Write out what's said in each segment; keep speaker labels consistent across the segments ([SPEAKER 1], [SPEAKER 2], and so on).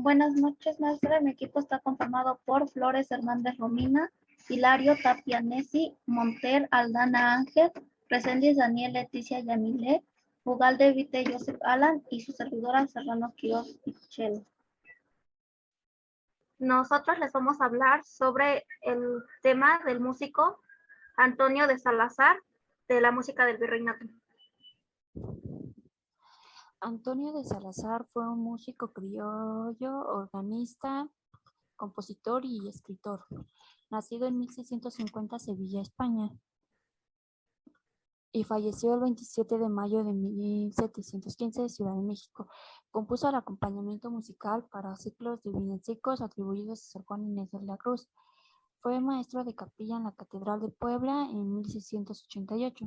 [SPEAKER 1] Buenas noches, maestra. Mi equipo está conformado por Flores Hernández Romina, Hilario Tapianesi, Monter Aldana Ángel, Reséndiz Daniel Leticia Yamile, Ugalde Vite Joseph Alan y su servidora Serrano Quiroz Pichel. Nosotros les vamos a hablar sobre el tema del músico Antonio de Salazar, de la música del virreinato.
[SPEAKER 2] Antonio de Salazar fue un músico criollo, organista, compositor y escritor, nacido en 1650 Sevilla, España, y falleció el 27 de mayo de 1715 de Ciudad de México. Compuso el acompañamiento musical para ciclos de villancicos atribuidos a Sor Juana Inés de la Cruz. Fue maestro de capilla en la Catedral de Puebla en 1688.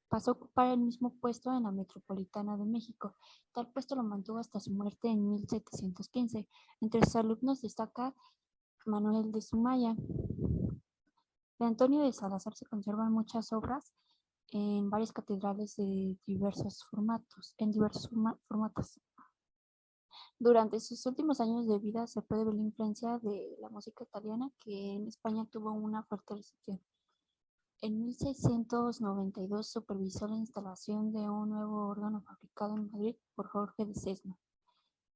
[SPEAKER 2] Pasó a ocupar el mismo puesto en la Metropolitana de México. Tal puesto lo mantuvo hasta su muerte en 1715. Entre sus alumnos destaca Manuel de Sumaya. De Antonio de Salazar se conservan muchas obras en varias catedrales de diversos formatos. Durante sus últimos años de vida se puede ver la influencia de la música italiana, que en España tuvo una fuerte recepción. En 1692 supervisó la instalación de un nuevo órgano fabricado en Madrid por Jorge de Sesma.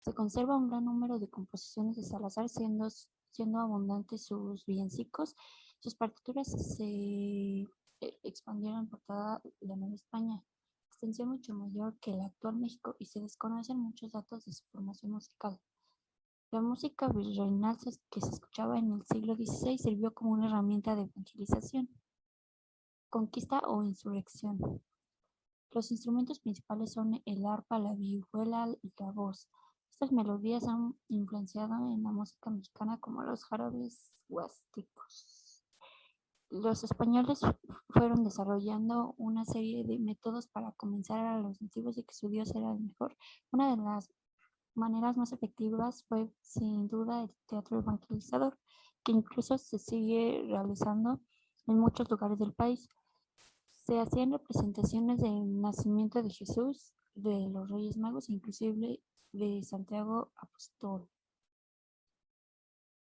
[SPEAKER 2] Se conserva un gran número de composiciones de Salazar, siendo abundantes sus villancicos. Sus partituras se expandieron por toda la Nueva España, extensión mucho mayor que el actual México, y se desconocen muchos datos de su formación musical. La música virreinal que se escuchaba en el siglo XVI sirvió como una herramienta de evangelización, conquista o insurrección. Los instrumentos principales son el arpa, la vihuela y la voz. Estas melodías han influenciado en la música mexicana como los jarabes huastecos. Los españoles fueron desarrollando una serie de métodos para convencer a los nativos de que su Dios era el mejor. Una de las maneras más efectivas fue sin duda el teatro evangelizador, que incluso se sigue realizando en muchos lugares del país. Se hacían representaciones del nacimiento de Jesús, de los Reyes Magos, inclusive de Santiago Apóstol.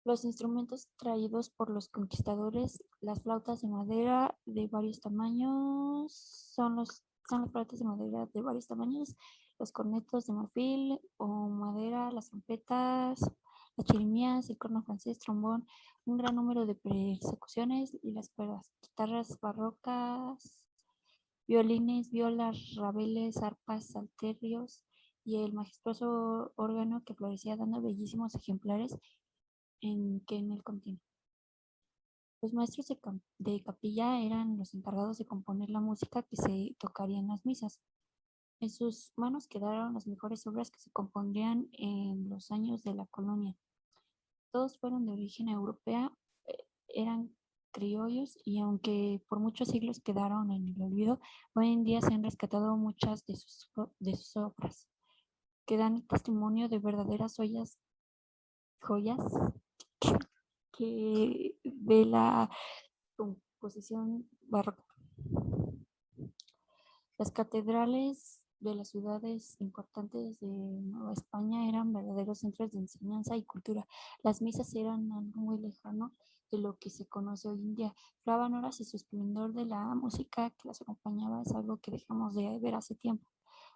[SPEAKER 2] Los instrumentos traídos por los conquistadores, las flautas de madera de varios tamaños, son las flautas de madera de varios tamaños, los cornetos de marfil o madera, las trompetas, las chirimías, el corno francés, trombón, un gran número de percusiones y las cuerdas, guitarras barrocas, violines, violas, rabeles, arpas, salterios y el majestuoso órgano que florecía dando bellísimos ejemplares en el continuo. Los maestros de capilla eran los encargados de componer la música que se tocaría en las misas. En sus manos quedaron las mejores obras que se compondrían en los años de la colonia. Todos fueron de origen europea, eran criollos, y aunque por muchos siglos quedaron en el olvido, hoy en día se han rescatado muchas de sus obras, que dan testimonio de verdaderas joyas que de la composición barroca. Las catedrales de las ciudades importantes de Nueva España eran verdaderos centros de enseñanza y cultura. Las misas eran algo muy lejano de lo que se conoce hoy en día. Daban horas y su esplendor de la música que las acompañaba es algo que dejamos de ver hace tiempo.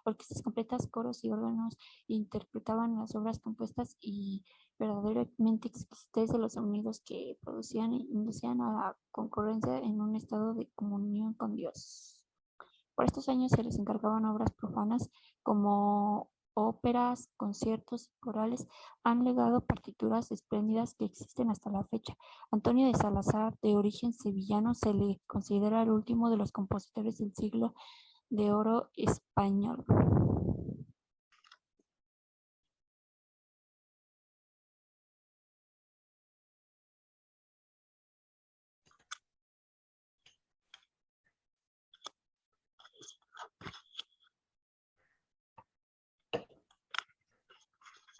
[SPEAKER 2] Orquestas completas, coros y órganos interpretaban las obras compuestas y verdaderamente exquisites de los sonidos que producían e inducían a la concurrencia en un estado de comunión con Dios. Por estos años se les encargaban obras profanas como óperas, conciertos y corales. Han legado partituras espléndidas que existen hasta la fecha. Antonio de Salazar, de origen sevillano, se le considera el último de los compositores del siglo de oro español.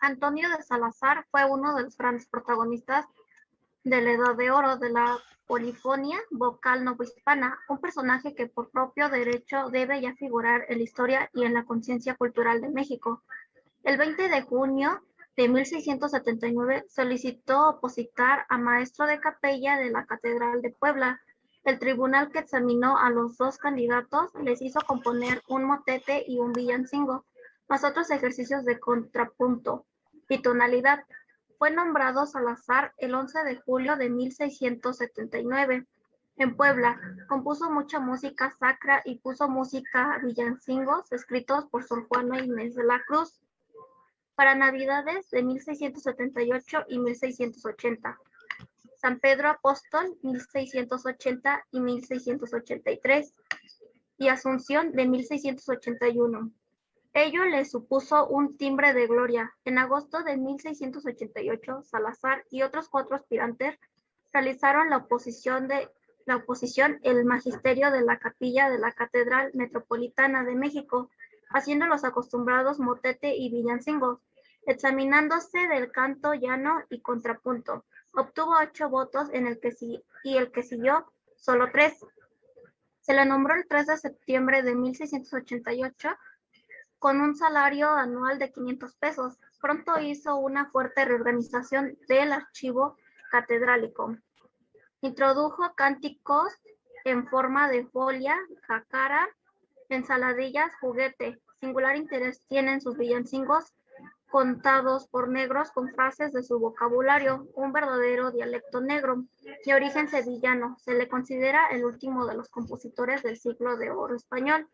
[SPEAKER 1] Antonio de Salazar fue uno de los grandes protagonistas de la Edad de Oro de la polifonía vocal novohispana, un personaje que por propio derecho debe ya figurar en la historia y en la conciencia cultural de México. El 20 de junio de 1679 solicitó opositar a maestro de capella de la Catedral de Puebla. El tribunal que examinó a los dos candidatos les hizo componer un motete y un villancico, más otros ejercicios de contrapunto y tonalidad. Fue nombrado Salazar el 11 de julio de 1679. En Puebla, compuso mucha música sacra y puso música a villancicos escritos por Sor Juana Inés de la Cruz para Navidades de 1678 y 1680, San Pedro Apóstol 1680 y 1683 y Asunción de 1681. Ello le supuso un timbre de gloria. En agosto de 1688, Salazar y otros 4 aspirantes realizaron la oposición el magisterio de la capilla de la Catedral Metropolitana de México, haciendo los acostumbrados motete y villancicos, examinándose del canto llano y contrapunto. Obtuvo 8 votos y el que siguió solo 3. Se le nombró el 3 de septiembre de 1688 con un salario anual de 500 pesos. Pronto hizo una fuerte reorganización del archivo catedrálico. Introdujo cánticos en forma de folia, jácara, ensaladillas, juguete. Singular interés tienen sus villancicos contados por negros con frases de su vocabulario, un verdadero dialecto negro, de origen sevillano. Se le considera el último de los compositores del siglo de oro español.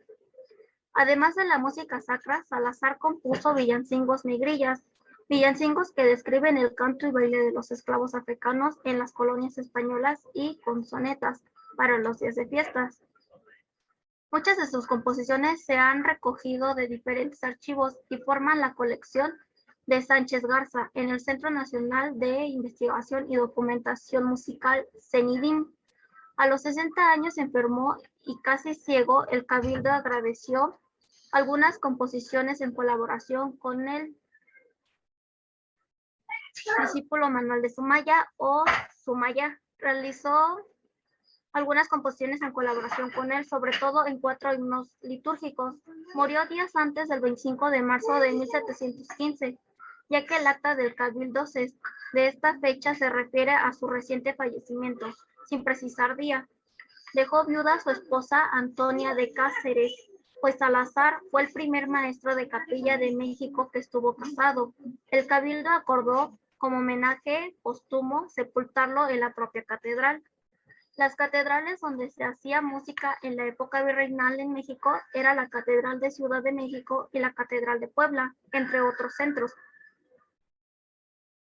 [SPEAKER 1] Además de la música sacra, Salazar compuso villancicos negrillas, villancicos que describen el canto y baile de los esclavos africanos en las colonias españolas y con sonetas para los días de fiestas. Muchas de sus composiciones se han recogido de diferentes archivos y forman la colección de Sánchez Garza en el Centro Nacional de Investigación y Documentación Musical, CENIDIM. A los 60 años se enfermó y casi ciego, el Cabildo agradeció algunas composiciones en colaboración con el discípulo Manuel de Sumaya o Sumaya. Realizó algunas composiciones en colaboración con él, sobre todo en 4 himnos litúrgicos. Murió días antes del 25 de marzo de 1715, ya que el acta del Cabildo de esta fecha se refiere a su reciente fallecimiento, sin precisar día. Dejó viuda a su esposa Antonia de Cáceres, pues Salazar fue el primer maestro de capilla de México que estuvo casado. El Cabildo acordó, como homenaje póstumo, sepultarlo en la propia catedral. Las catedrales donde se hacía música en la época virreinal en México era la Catedral de Ciudad de México y la Catedral de Puebla, entre otros centros.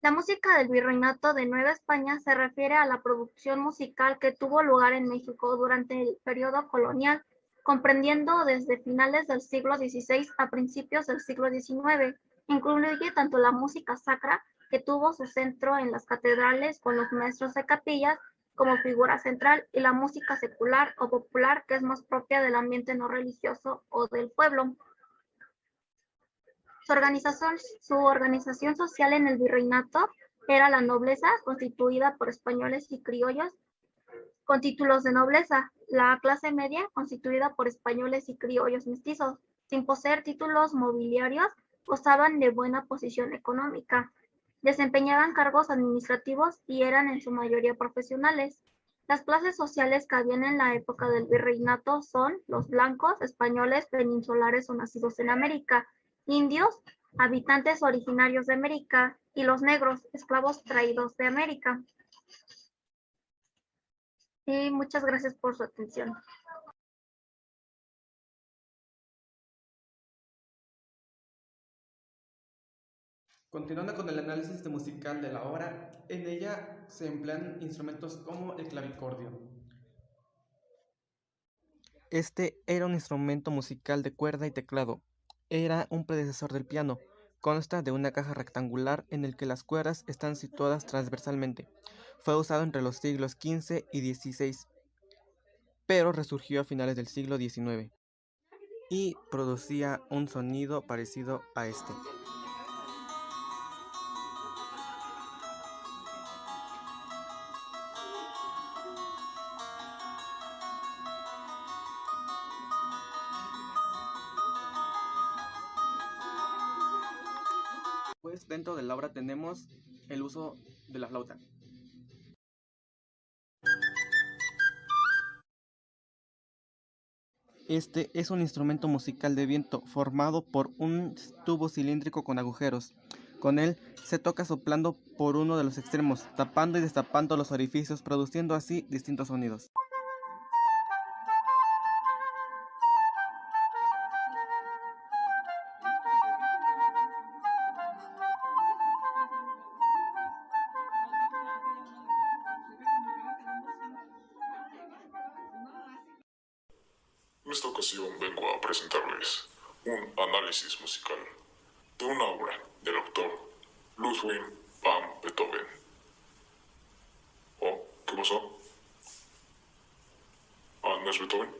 [SPEAKER 1] La música del Virreinato de Nueva España se refiere a la producción musical que tuvo lugar en México durante el periodo colonial, comprendiendo desde finales del siglo XVI a principios del siglo XIX. Incluye tanto la música sacra, que tuvo su centro en las catedrales con los maestros de capillas como figura central, y la música secular o popular, que es más propia del ambiente no religioso o del pueblo. Su organización social en el virreinato era la nobleza, constituida por españoles y criollos con títulos de nobleza, la clase media, constituida por españoles y criollos mestizos, sin poseer títulos nobiliarios, gozaban de buena posición económica, desempeñaban cargos administrativos y eran en su mayoría profesionales. Las clases sociales que habían en la época del virreinato son los blancos, españoles, peninsulares o nacidos en América, indios, habitantes originarios de América, y los negros, esclavos traídos de América. Y muchas gracias por su atención.
[SPEAKER 3] Continuando con el análisis musical de la obra, en ella se emplean instrumentos como el clavicordio. Este era un instrumento musical de cuerda y teclado. Era un predecesor del piano. Consta de una caja rectangular en el que las cuerdas están situadas transversalmente. Fue usado entre los siglos XV y XVI, pero resurgió a finales del siglo XIX y producía un sonido parecido a este. Después Dentro de la obra tenemos el uso de la flauta. Este es un instrumento musical de viento formado por un tubo cilíndrico con agujeros. Con él se toca soplando por uno de los extremos, tapando y destapando los orificios, produciendo así distintos sonidos.
[SPEAKER 4] En esta ocasión vengo a presentarles un análisis musical de una obra del autor Ludwig van Beethoven. ¿Oh? ¿Qué pasó? Ah, ¿no es Beethoven?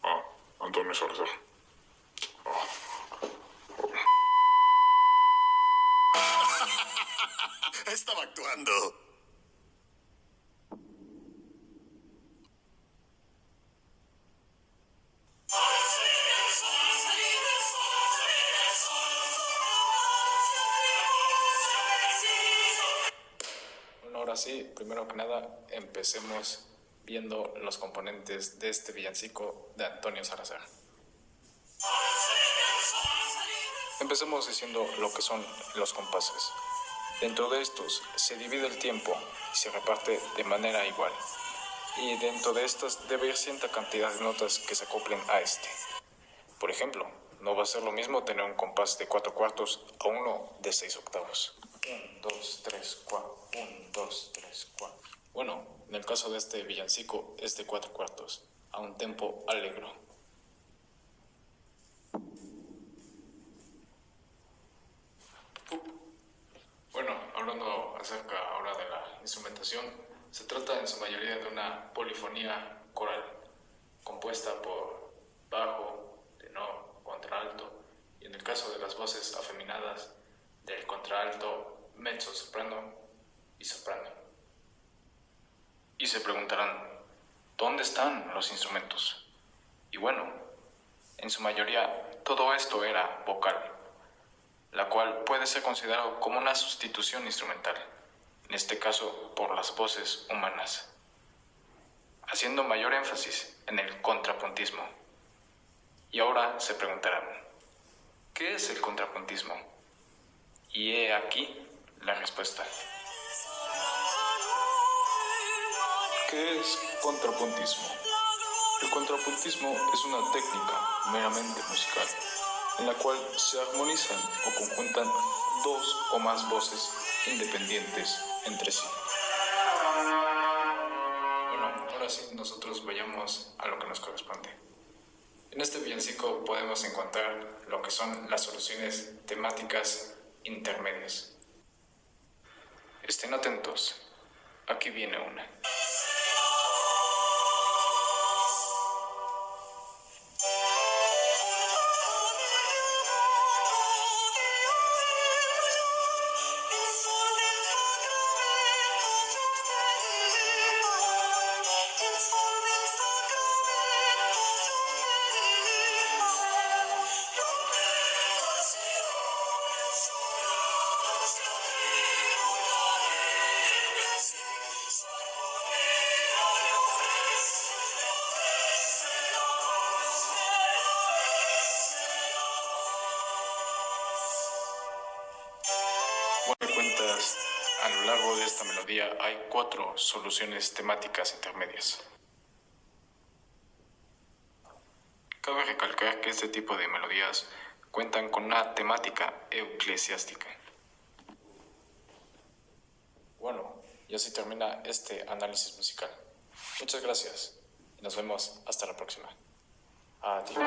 [SPEAKER 4] Ah, Antonio Salazar.
[SPEAKER 5] Estaba actuando.
[SPEAKER 6] Bueno, ahora sí, primero que nada, empecemos viendo los componentes de este villancico de Antonio Salazar. Empecemos diciendo lo que son los compases. Dentro de estos se divide el tiempo y se reparte de manera igual. Y dentro de estas debe ir cierta cantidad de notas que se acoplen a este. Por ejemplo, no va a ser lo mismo tener un compás de 4 cuartos a uno de 6 octavos. 1, 2, 3, 4. 1, 2, 3, 4. Bueno, en el caso de este villancico es de 4 cuartos, a un tempo alegro. Bueno, hablando acerca ahora de la instrumentación, se trata en su mayoría de una polifonía coral, compuesta por bajo, tenor, contralto, y en el caso de las voces afeminadas, del contralto, mezzo-soprano y soprano. Y se preguntarán, ¿dónde están los instrumentos? Y bueno, en su mayoría todo esto era vocal, la cual puede ser considerado como una sustitución instrumental, en este caso por las voces humanas, haciendo mayor énfasis en el contrapuntismo. Y ahora se preguntarán, ¿qué es el contrapuntismo? Y he aquí la respuesta. ¿Qué es contrapuntismo? El contrapuntismo es una técnica meramente musical, en la cual se armonizan o conjuntan dos o más voces independientes entre sí. Bueno, ahora sí nosotros vayamos a lo que nos corresponde. En este villancico podemos encontrar lo que son las soluciones temáticas intermedias. Estén atentos, aquí viene una. Cuentas, a lo largo de esta melodía hay 4 soluciones temáticas intermedias. Cabe recalcar que este tipo de melodías cuentan con una temática eclesiástica. Bueno, y así termina este análisis musical. Muchas gracias y nos vemos hasta la próxima. Adiós.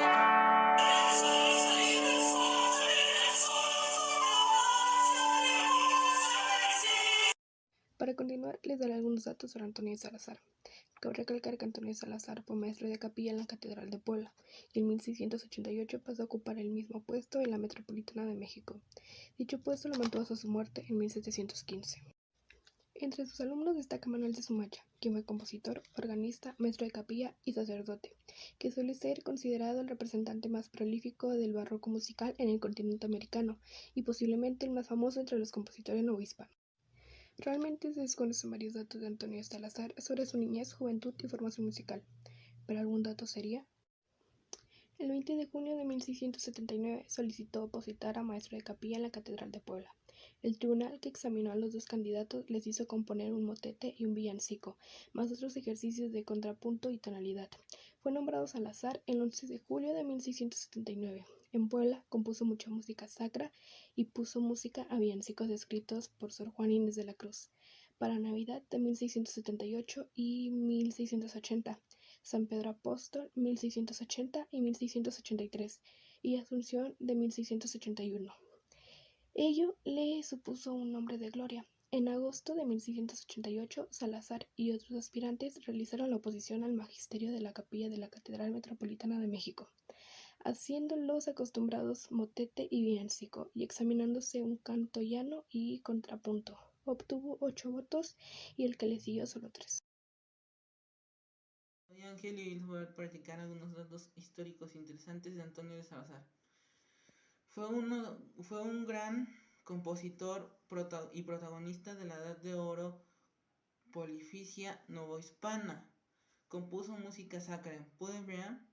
[SPEAKER 7] Para continuar, les daré algunos datos sobre Antonio Salazar. Cabe recalcar que Antonio Salazar fue maestro de capilla en la Catedral de Puebla y en 1688 pasó a ocupar el mismo puesto en la Metropolitana de México. Dicho puesto lo mantuvo hasta su muerte en 1715. Entre sus alumnos destaca Manuel de Sumacha, quien fue compositor, organista, maestro de capilla y sacerdote, que suele ser considerado el representante más prolífico del barroco musical en el continente americano y posiblemente el más famoso entre los compositores novohispanos. Realmente se desconocen varios datos de Antonio Salazar sobre su niñez, juventud y formación musical, pero algún dato sería. El 20 de junio de 1679 solicitó opositar a maestro de capilla en la Catedral de Puebla. El tribunal que examinó a los dos candidatos les hizo componer un motete y un villancico, más otros ejercicios de contrapunto y tonalidad. Fue nombrado Salazar el 11 de julio de 1679. En Puebla compuso mucha música sacra y puso música a villancicos escritos por Sor Juana Inés de la Cruz, para Navidad de 1678 y 1680. San Pedro Apóstol 1680 y 1683 y Asunción de 1681. Ello le supuso un nombre de gloria. En agosto de 1688, Salazar y otros aspirantes realizaron la oposición al magisterio de la capilla de la Catedral Metropolitana de México, haciendo los acostumbrados motete y villancico y examinándose un canto llano y contrapunto. Obtuvo 8 votos y el que le siguió solo 3.
[SPEAKER 5] Soy Ángel y les voy a platicar algunos datos históricos interesantes de Antonio de Salazar. Fue un gran compositor y protagonista de la Edad de Oro polificia novohispana. Compuso música sacra en Puebla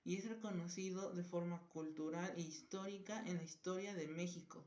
[SPEAKER 5] y es reconocido de forma cultural e histórica en la historia de México.